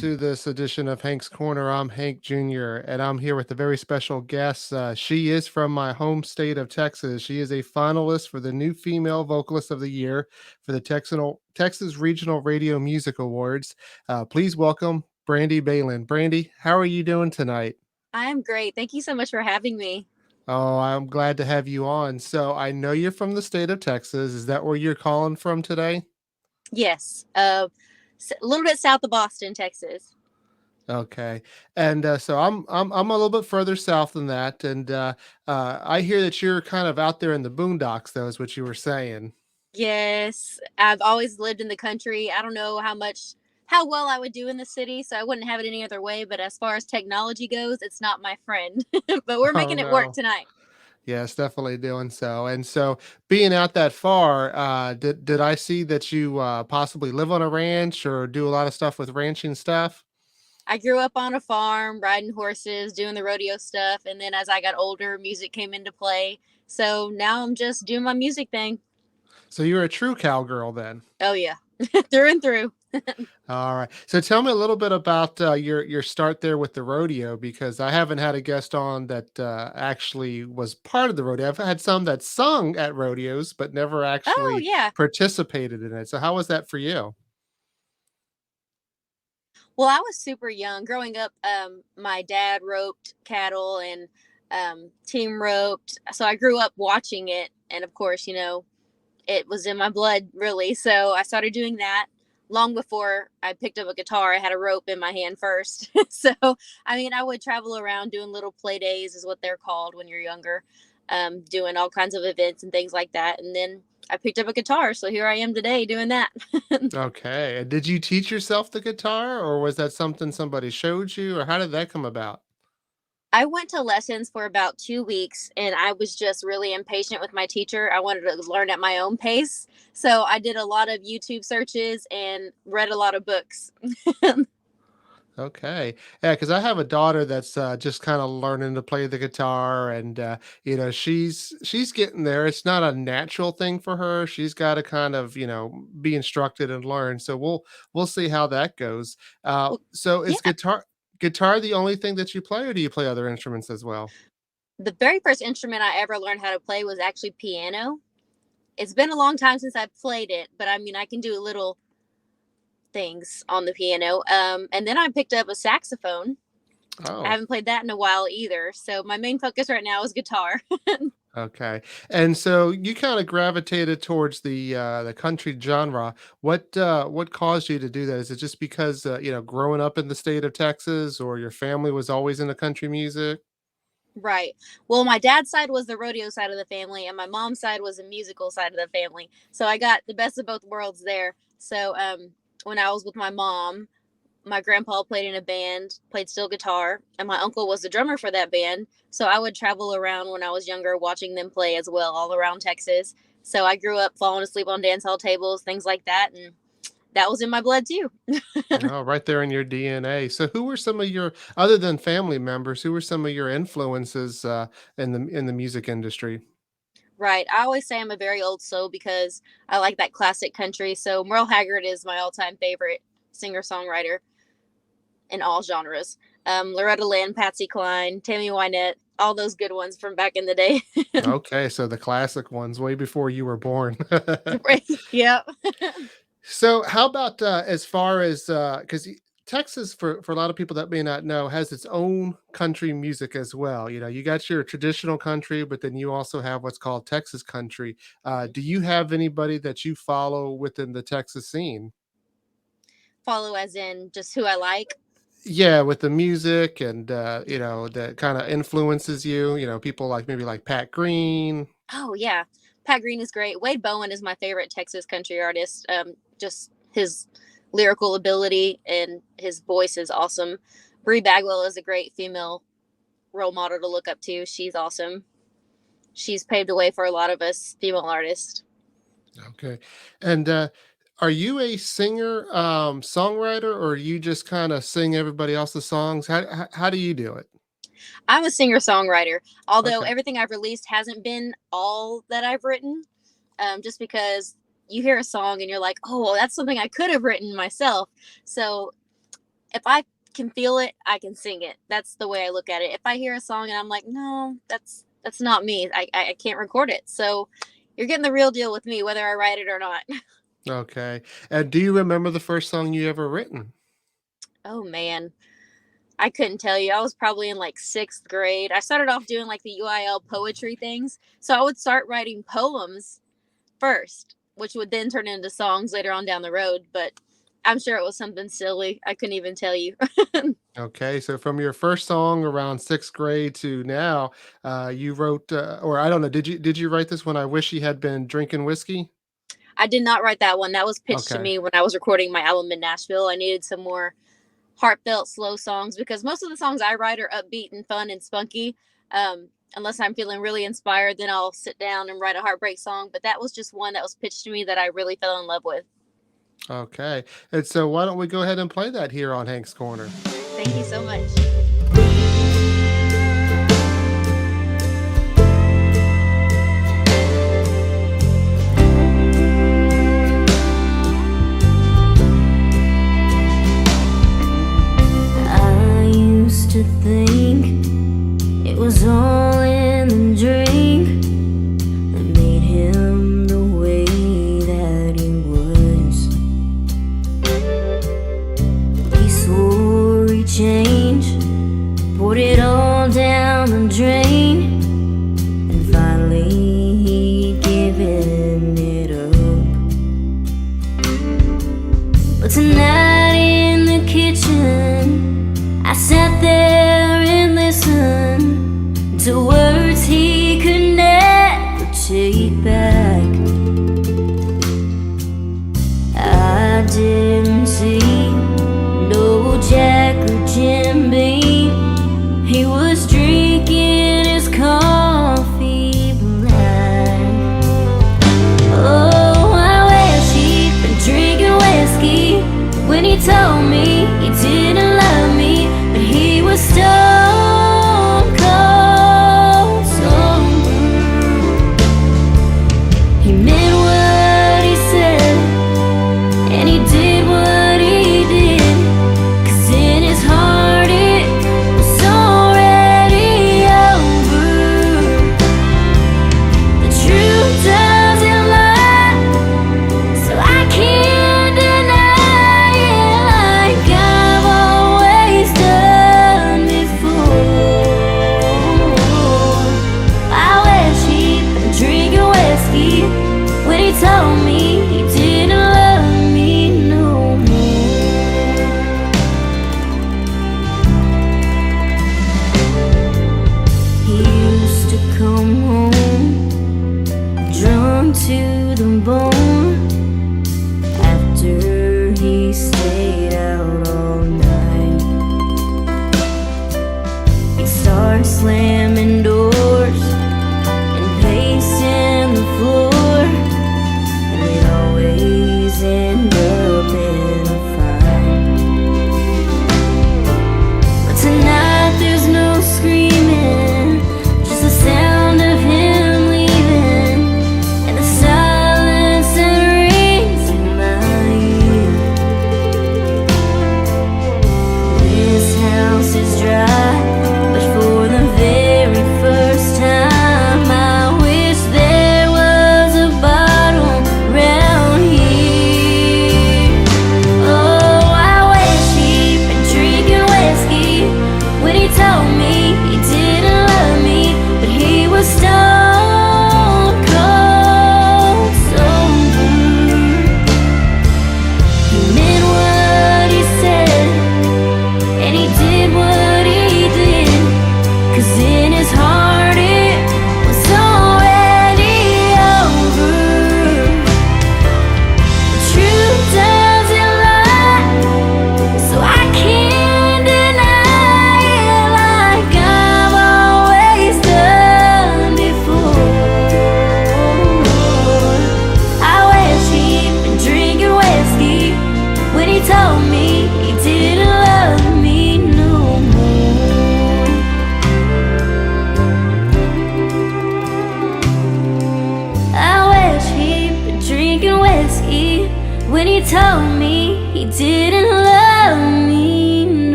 to this edition of Hank's Corner. I'm Hank Jr., and I'm here with a very special guest. She is from my home state of Texas. She is a finalist for the new Female Vocalist of the Year for the Texas Regional Radio Music Awards. Please welcome Brandi Behlen. Brandi, how are you doing tonight? I'm great. Thank you so much for having me. Oh, I'm glad to have you on. So I know you're from the state of Texas. Is that where you're calling from today? Yes, a little bit south of Boston, Texas. Okay. And so I'm a little bit further south than that, and I hear that you're kind of out there in the boondocks, though, is what you were saying. Yes, I've always lived in the country. I don't know how well I would do in the city, so I wouldn't have it any other way. But as far as technology goes, it's not my friend. But we're Oh making it work no. tonight. Yes, definitely doing so. And so being out that far, did I see that you possibly live on a ranch or do a lot of stuff with ranching stuff? I grew up on a farm, riding horses, doing the rodeo stuff, and then as I got older, music came into play. So now I'm just doing my music thing. So you're a true cowgirl then. Oh yeah, through and through. All right. So tell me a little bit about your start there with the rodeo, because I haven't had a guest on that actually was part of the rodeo. I've had some that sung at rodeos, but never Oh actually yeah. participated in it. So how was that for you? Well, I was super young. Growing up, my dad roped cattle and team roped. So I grew up watching it. And of course, it was in my blood, really. So I started doing that long before I picked up a guitar. I had a rope in my hand first. So, I mean, I would travel around doing little play days, is what they're called when you're younger, doing all kinds of events and things like that. And then I picked up a guitar. So here I am today doing that. Okay. And did you teach yourself the guitar, or was that something somebody showed you, or how did that come about? I went to lessons for about 2 weeks and I was just really impatient with my teacher. I wanted to learn at my own pace. So I did a lot of YouTube searches and read a lot of books. Okay. Yeah, because I have a daughter that's just kind of learning to play the guitar, and she's getting there. It's not a natural thing for her. She's got to kind of be instructed and learn. So we'll see how that goes. Well, So is yeah. guitar the only thing that you play, or do you play other instruments as well? The very first instrument I ever learned how to play was actually piano. It's been a long time since I've played it, but I mean, I can do little things on the piano. And then I picked up a saxophone. I Oh, haven't played that in a while either. So my main focus right now is guitar. okay. And so you kind of gravitated towards the country genre. What caused you to do that? Is it just because growing up in the state of Texas, or your family was always into country music? Right. Well, my dad's side was the rodeo side of the family, and my mom's side was the musical side of the family. So I got the best of both worlds there. So when I was with my mom, my grandpa played in a band, played steel guitar, and my uncle was the drummer for that band. So I would travel around when I was younger, watching them play as well, all around Texas. So I grew up falling asleep on dance hall tables, things like that, and that was in my blood too. Oh, right there in your DNA. So who were some of your, other than family members, who were some of your influences in the music industry? Right. I always say I'm a very old soul because I like that classic country. So Merle Haggard is my all-time favorite singer songwriter in all genres. Loretta Lynn, Patsy Cline, Tammy Wynette, all those good ones from back in the day. Okay, so the classic ones way before you were born. Right. Yep. So how about as far as because Texas, for a lot of people that may not know, has its own country music as well. You got your traditional country, but then you also have what's called Texas country. Do you have anybody that you follow within the Texas scene? Follow as in just who I like. Yeah, with the music and that kind of influences you. People like maybe like Pat Green. Oh yeah. Pat Green is great. Wade Bowen is my favorite Texas country artist. Just his lyrical ability and his voice is awesome. Brie Bagwell is a great female role model to look up to. She's awesome. She's paved the way for a lot of us female artists. Okay, and are you a singer, songwriter, or you just kind of sing everybody else's songs? How do you do it? I'm a singer songwriter, although Okay. everything I've released hasn't been all that I've written, just because you hear a song and you're like, oh, well, that's something I could have written myself. So if I can feel it, I can sing it. That's the way I look at it. If I hear a song and I'm like, no, that's not me, I can't record it. So you're getting the real deal with me, whether I write it or not. Okay. And do you remember the first song you ever written? Oh man, I couldn't tell you. I was probably in like 6th grade. I started off doing like the UIL poetry things. So I would start writing poems first, which would then turn into songs later on down the road. But I'm sure it was something silly. I couldn't even tell you. Okay, so from your first song around 6th grade to now, you wrote, or I don't know, did you write this when I wish he had been drinking whiskey? I did not write that one. That was pitched to Okay. me when I was recording my album in Nashville. I needed some more heartfelt, slow songs because most of the songs I write are upbeat and fun and spunky. Unless I'm feeling really inspired, then I'll sit down and write a heartbreak song. But that was just one that was pitched to me that I really fell in love with. Okay. And so why don't we go ahead and play that here on Hank's Corner? Thank you so much. I used to think it was all in the drink that made him the way that he was. He swore he'd change, poured it all down the drain, and finally he'd given it up. But tonight in the kitchen, I sat there and listened to words he could never take back. I didn't see no Jack or Jim Beam. He was drinking his coffee black. Oh, I wish he'd been drinking whiskey when he told me he didn't love me, but he was stone cold, so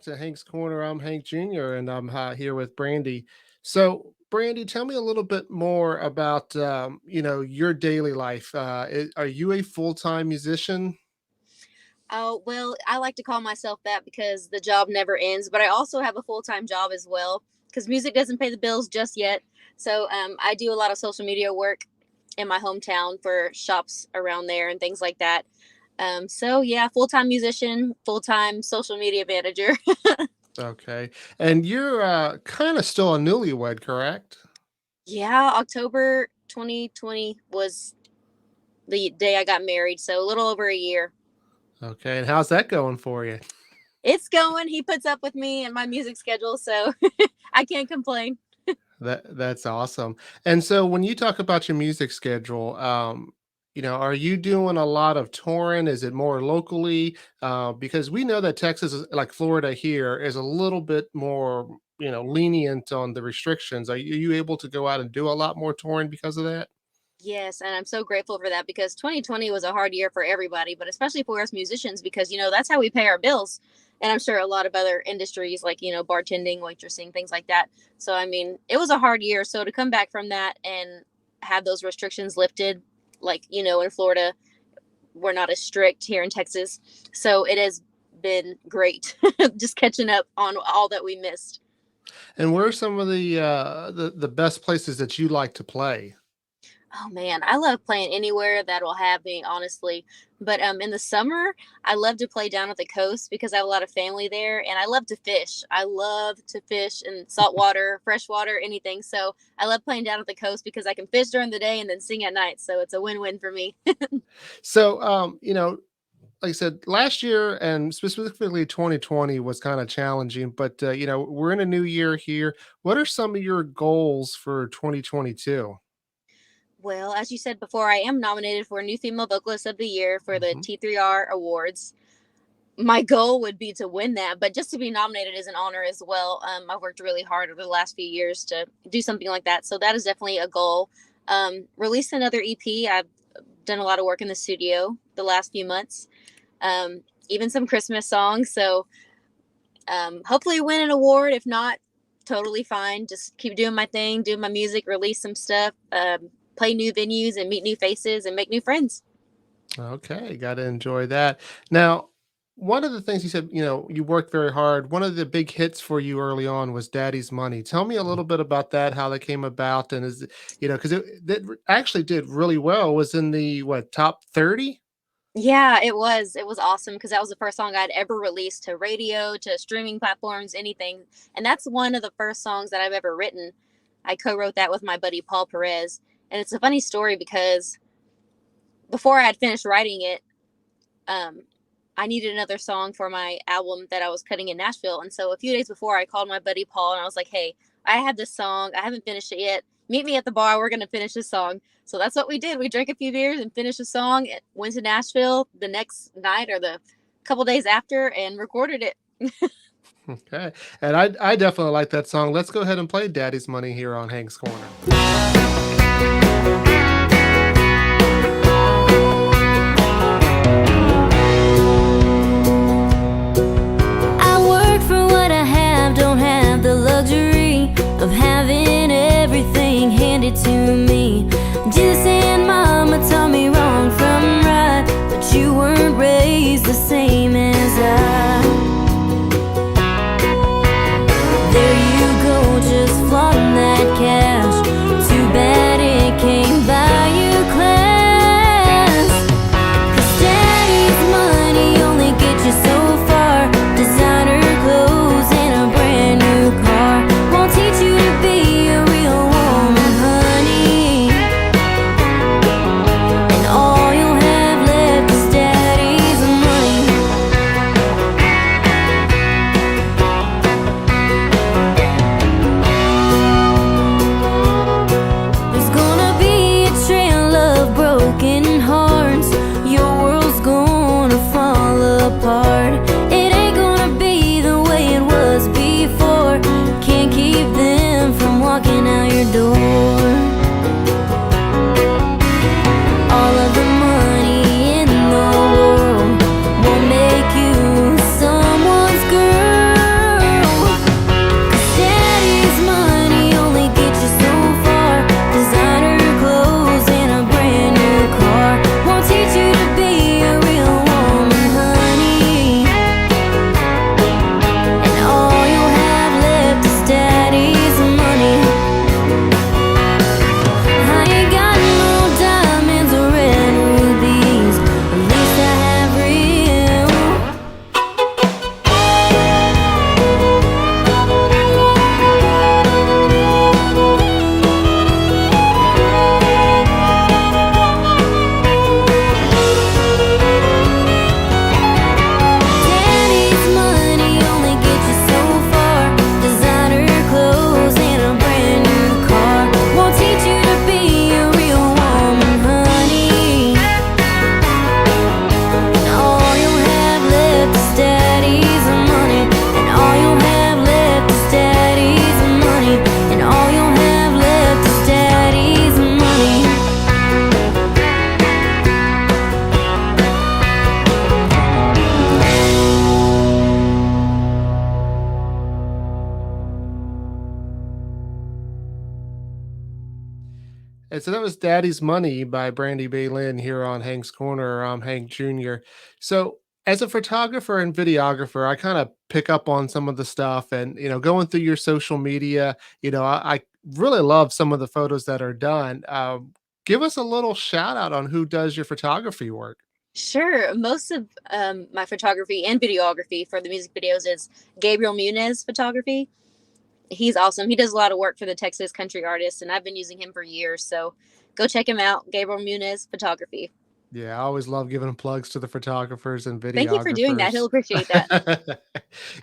back to Hank's Corner. I'm Hank Jr. and I'm here with Brandy. So, Brandy, tell me a little bit more about your daily life. Are you a full time musician? Oh, well, I like to call myself that because the job never ends, but I also have a full-time job as well because music doesn't pay the bills just yet. So I do a lot of social media work in my hometown for shops around there and things like that. So yeah, full-time musician, full-time social media manager. Okay, and you're kind of still a newlywed, correct? Yeah, October 2020 was the day I got married, so a little over a year. Okay, and how's that going for you? It's going. He puts up with me and my music schedule, so I can't complain. That's awesome. And so when you talk about your music schedule, are you doing a lot of touring? Is it more locally? Because we know that Texas is like Florida here is a little bit more, lenient on the restrictions. Are you able to go out and do a lot more touring because of that? Yes, and I'm so grateful for that because 2020 was a hard year for everybody, but especially for us musicians because that's how we pay our bills. And I'm sure a lot of other industries like, bartending, waitressing, things like that. So I mean, it was a hard year. So to come back from that and have those restrictions lifted, like, in Florida, we're not as strict here in Texas. So it has been great just catching up on all that we missed. And where are some of the best places that you like to play? Oh man, I love playing anywhere that will have me, honestly. But in the summer, I love to play down at the coast because I have a lot of family there, and I love to fish. I love to fish in salt water, fresh water, anything. So I love playing down at the coast because I can fish during the day and then sing at night. So it's a win-win for me. So, like I said, last year and specifically 2020 was kind of challenging, but we're in a new year here. What are some of your goals for 2022? Well, as you said before, I am nominated for New Female Vocalist of the Year for the Mhm. T3R Awards. My goal would be to win that, but just to be nominated is an honor as well. I've worked really hard over the last few years to do something like that, so that is definitely a goal. Release another EP. I've done a lot of work in the studio the last few months, even some Christmas songs. So hopefully win an award. If not, totally fine. Just keep doing my thing, doing my music, release some stuff, play new venues and meet new faces and make new friends. Okay, got to enjoy that. Now, one of the things you said, you worked very hard. One of the big hits for you early on was Daddy's Money. Tell me a little bit about that, how that came about, and because actually did really well. Was in the what top 30? Yeah, it was. It was awesome because that was the first song I'd ever released to radio, to streaming platforms, anything. And that's one of the first songs that I've ever written. I co-wrote that with my buddy Paul Perez. And it's a funny story because before I had finished writing it, I needed another song for my album that I was cutting in Nashville. And so a few days before, I called my buddy Paul and I was like, hey, I have this song. I haven't finished it yet. Meet me at the bar. We're going to finish this song. So that's what we did. We drank a few beers and finished the song. Went to Nashville the next night or the couple days after and recorded it. Okay, and I definitely like that song. Let's go ahead and play Daddy's Money here on Hank's Corner. I work for what I have, don't have the luxury of having everything handed to me. Jesus and Mama taught me wrong from right, but you weren't raised the same as I. There you go, just flaunting that cash. Too bad it came by you class. 'Cause Daddy's money only gets you so far. Designer clothes and a brand new car won't teach you to be a real woman, honey. And all you'll have left is Daddy's money. And so that was Daddy's Money by Brandi Behlen here on Hank's Corner. I'm Hank Jr. So as a photographer and videographer, I kind of pick up on some of the stuff and, going through your social media, I really love some of the photos that are done. Give us a little shout out on who does your photography work. Sure. Most of my photography and videography for the music videos is Gabriel Muniz photography. He's awesome. He does a lot of work for the Texas country artists, and I've been using him for years. So go check him out, Gabriel Muniz photography. Yeah, I always love giving plugs to the photographers and Thank you for doing that. He'll videographers. appreciate that.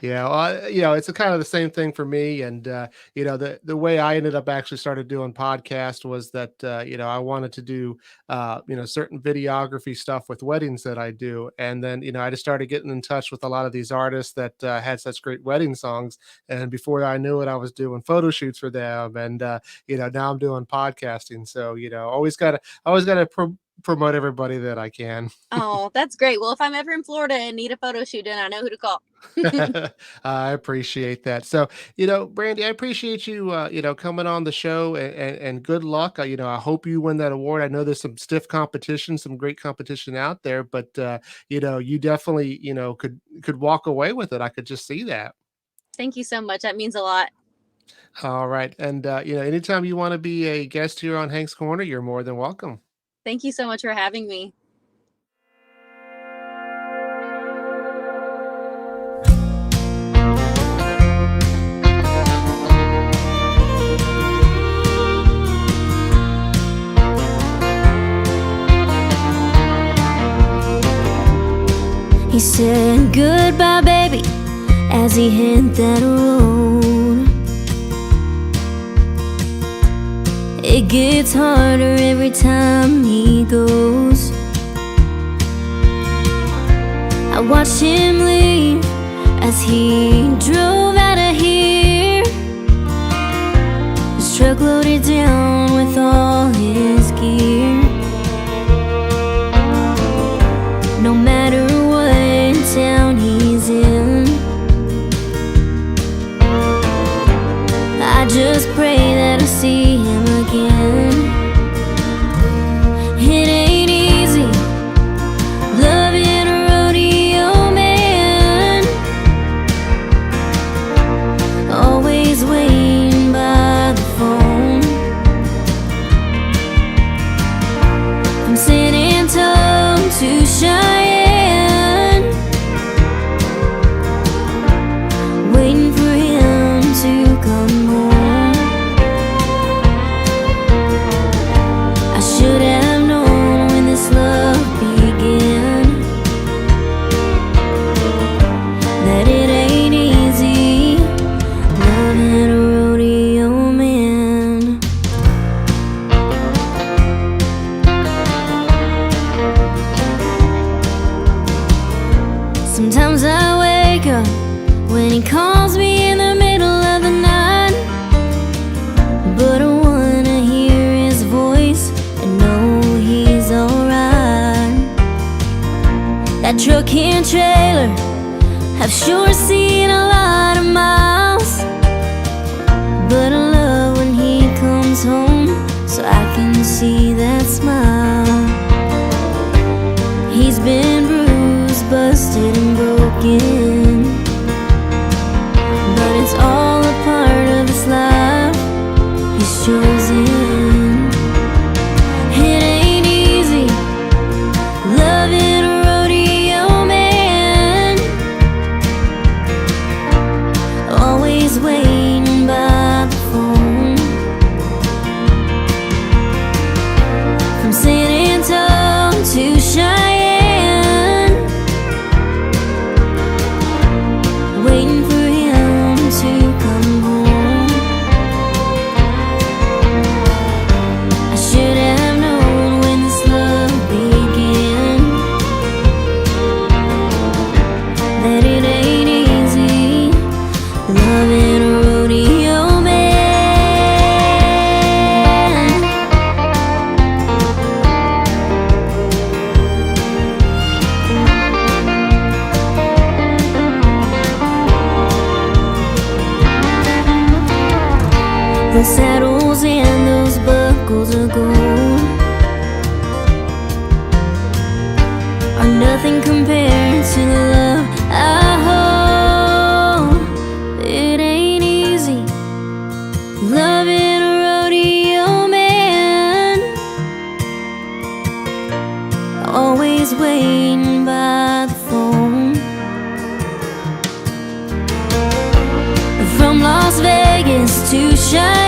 Yeah, well, it's a kind of the same thing for me. And the way I ended up actually started doing podcast was that I wanted to do certain videography stuff with weddings that I do, and then I just started getting in touch with a lot of these artists that had such great wedding songs, and before I knew it, I was doing photo shoots for them, and now I'm doing podcasting. So always gotta promote everybody that I can. Oh, that's great. Well, if I'm ever in Florida and need a photo shoot done, I know who to call. I appreciate that. So, Brandy, I appreciate you, coming on the show, and good luck. I hope you win that award. I know there's some stiff competition, some great competition out there, but you definitely, could walk away with it. I could just see that. Thank you so much. That means a lot. All right. And, anytime you want to be a guest here on Hank's Corner, you're more than welcome. Thank you so much for having me. He said goodbye, baby, as he hit that road. It gets harder every time he goes. I watched him leave as he drove out of here, his truck loaded down with all his gear. No matter what town he's in, I just pray that I see him again. It ain't easy loving a rodeo man, always waiting by the phone. From San Antonio to Cheyenne, waiting for him to come home. I should have known when this love began that it ain't easy loving a rodeo man. Sometimes I wake up when he calls me in the middle of the night, but I wanna hear his voice and know he's alright. That truck and trailer have sure seen a lot of miles, but I love when he comes home so I can see that smile. He's been bruised, busted and broken, but it's all a part of his life he's chosen. It ain't easy loving a rodeo man, always waiting by the phone. From San Antonio to Cheyenne, waiting for him to come home. I should have known when this love began that it ain't easy loving a rodeo man. The saddles and those buckles circles of gold are nothing compared to the love I hold. It ain't easy loving a rodeo man, always waiting by the phone. From Las Vegas to Cheyenne,